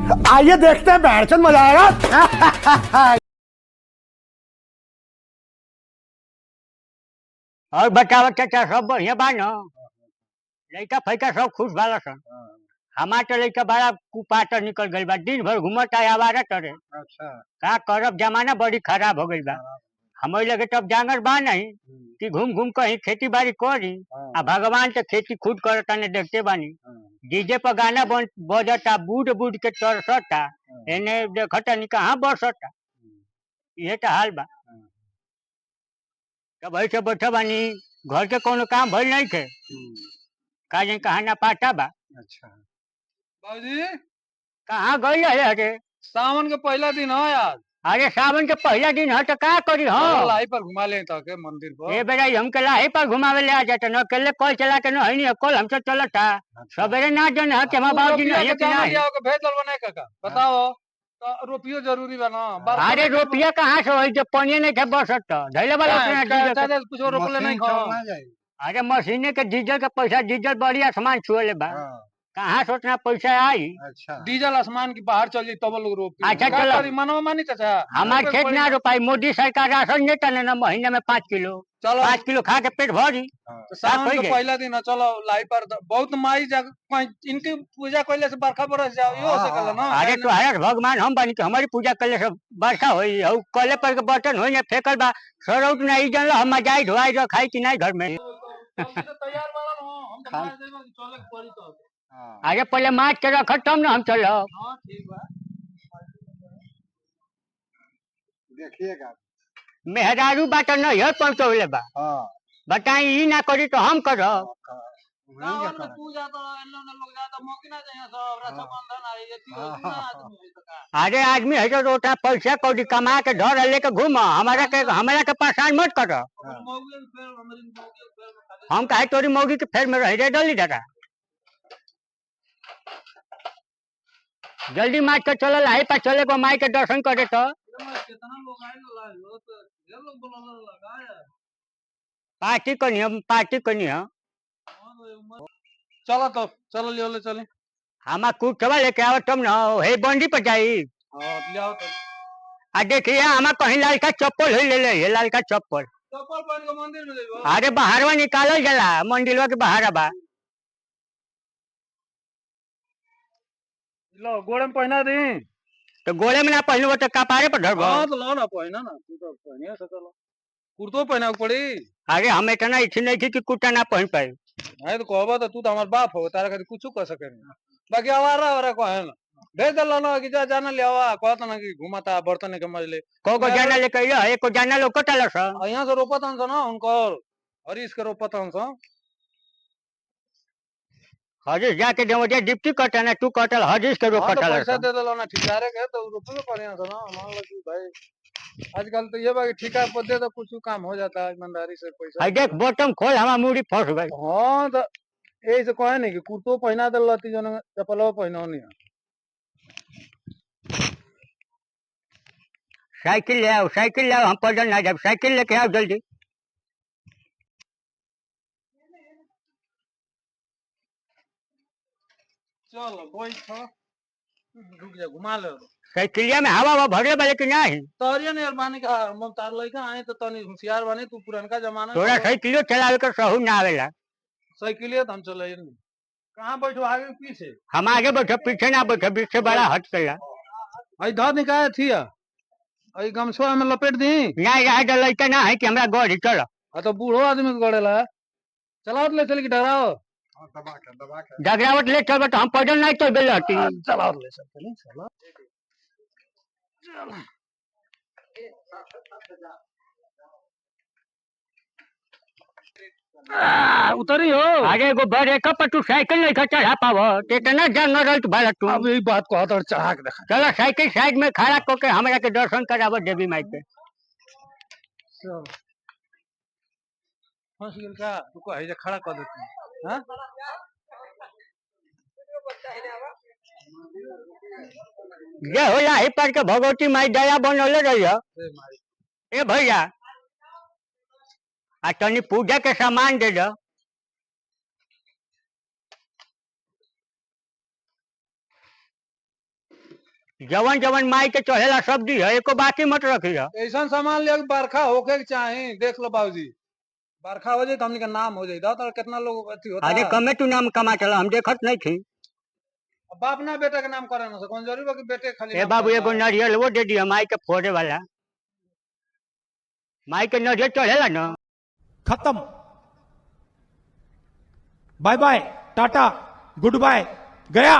आइए देखते हैं बैठचंद मजा आएगा। और बताओ चाचा सब बढ़िया बा न? लइका फैका सब खुश बाला सन। हमार तो लइका बड़ा कुपातर निकल गइल बा, दिन भर घूमता आवारा तरे। अच्छा। का करब, जमाना बड़ी खराब हो गइल बा। हमारे लगे तब जांगर बा नहीं कि घूम घूम कहीं खेती बाड़ी करी। आ भगवान तो खेती खुद करता ने देखते बानी। डीजे पर गाना बजता, बूढ़ बूढ़ के तरसता, एने देखता नहीं कहाँ बरसता। ये तो हाल बा। तब ऐसे बैठे बानी, घर के कोनो काम भइल नहीं थे, का जाने कहाँ ना पाता बा। अच्छा बाबूजी, कहाँ गई है अरे? सावन के पहला दिन है आज। अरे सावन के पहला दिन है तो का करी चलो हो? लाई पर घुमा ले तो के मंदिर पर। ये बेरा हम के लाही पर घुमावे ले आ जाते न, अकेले कल चला के न है नहीं, कल हमसे चलत था सवेरे ना जन है कि हमारे बाबूजी रुपया नहीं के है कि जाना नहीं। लिया के भेज दल बने काका बताओ तो रुपयो जरूरी बा ना। अरे रुपया कहाँ से होई, जब पानी नहीं थे बरसत तो धैले वाला डीजल के। कुछ रोकले नहीं खा। अरे मशीने के डीजल के पैसा, डीजल बड़ी आसमान छुए बा। कहाँ से उतना पैसा आई? अच्छा डीजल आसमान की बाहर चल जाई तब लोग रोक। अच्छा चलो, करी मनवा मानी चाचा हमारे खेत ना रोपाई, मोदी सरकार राशन देता ना महीने में 5 किलो। चलो 5 किलो खा के पेट भरी। तो सावन के पहला दिन है, चलो लाई पर बहुत माई इनकी पूजा कैले से बरखा बरस जाओ यो हो सकल ना। अरे तो हर भगवान हम बनी, हमारी पूजा करले से बरखा होई। और कले पर के बर्तन होई फेंकल बा, सरौट नहीं जन हम मजाई धोआई जो खाई कि नहीं घर में। तैयार वाला हम तो मार देबा कि चले पड़ी तो। अरे पहले मार के रख तब ना हम चलो। हां ठीक बा। देखिएगा। मेहरारू बात नहीं है पहुंचौले बा। बताई ई ना करी तो हम करब। पूजा तो लोग ज्यादा मौकी ना चाहिए सब रक्षाबंधन आई ये तीन आदमी है तो। अरे आदमी है जो उठा पैसा कौड़ी कमा के घर लेके घूम, हमारा के परेशान मत कर। हम कहे तोरी मौगी के फेर में रह रे डली दादा। जल्दी मार के चलो, लाई पर चले को माई के दर्शन करे तो। कितना लोग आए लो तो ये लोग बोला लगा पार्टी करनी है, पार्टी करनी है। चलो तो चलो लियो ले चले। हमार कुटवा लेके आओ तुम ना, हे बंडी पर जाई। ले आओ तो। आ देखिए हमार कहीं लाल का चप्पल हो ले ले, लाल का चप्पल। चप्पल पहन के मंदिर में जाइबो। अरे बाहरवा निकालो जला, मंदिरवा के बाहर बा। लो गोड़े में पहना दी। तो गोले में ना पहनबो तो कपारे पर धरबो। हां तो लो ना पहना ना, तू तो पहनिया से चलो। कुर्तो पहना के पड़ी। अरे हम इतना इच्छी नहीं थी कि कुर्ता ना पहन पाए। नहीं तो कहबो तो तू तो हमार बाप हो, तारा खातिर कुछ कर सके नहीं। बाकी आवारा हो रे को है ना, भेज दल ना कि जा जाना ले आवा, कहत ना कि घुमाता बर्तन के मजले को जाना लेके आइयो, एको जाना लोग कटल स। यहाँ से रोपत हन ना उनको हरीश के रोपत हन सा। हरीश जाके देवरिया डिप्टी कटल ना, तू कटल हरीश के रो हाँ तो कटल पैसा स। दे दलो ना ठिकारे के तो रुपये पड़े ना मान लो कि भाई आजकल तो ये बाकी ठिका पर दे तो कुछ काम हो जाता है ईमानदारी से पैसा। हाय देख बॉटम खोल, हमार मुड़ी फंस गई। हाँ तो यही से कहे नहीं कि कुर्तो पहना दल लती जो चप्पल पहना नहीं। साइकिल ले आओ, साइकिल ले आओ, हम पैदल ना जाब, साइकिल लेके आओ जल्दी। चलो बैठ रुक जा घुमा लो। साइकिलिया में हवा हवा भरे वाले की नहीं। तोरिया ने बानी का तार लइका आए तो तनी होशियार बानी, तू पुरनका जमाना तोरा साइकिलो चलावे कर सहू ना आवेला। साइकिलिया तो हम चले नहीं। कहाँ बैठो आगे पीछे? हम आगे बैठे पीछे ना बैठे, पीछे बड़ा हट गया। आई धर निकाय थी आई गमछवा में लपेट दी। ना रह दे लइका ना है कि हमरा गाड़ी चलो। तो बूढ़ो आदमी को गड़ेला चलाओ ले चल की डराओ। डगरावट ले चल तो हम पैदल नहीं चल बेलती। चलाओ ले चल चलो उतरी हो। अरे एगो ब्रेक पर तू साइकिल नहीं चढ़ा पाव, इतना जंगल भला तू। अब यही बात को हतर चढ़ा के देखा। चलो साइकिल साइड में खड़ा करके हमरा के दर्शन करावो देवी माई के। फंस गेल का तू कहे जे खड़ा कर देती। हां ये होला ही पर के भगवती माई दया बनौले रहियो। ए भैया आ तनी पूजा के सामान दे दो। जवन जवन माई के चढ़ेला सब दी है, एको बाकी मत रखी है। ऐसा सामान ले बरखा होके के चाहे, देख लो बाबूजी, बरखा हो जाए तो हमने का नाम हो जाए। तो कितना लोग अथी होता अरे है। कमे तू नाम कमा चला, हम देखत नहीं थी। बाप ना बेटा के नाम करे ना से कौन जरूरी बा कि बेटे खाली ए नाम बाबू करता एगो है। नारियल वो दे दिया माई के फोड़े वाला, माई के नारियल चढ़ेला ना। खत्म। Bye bye, tata, goodbye, गया।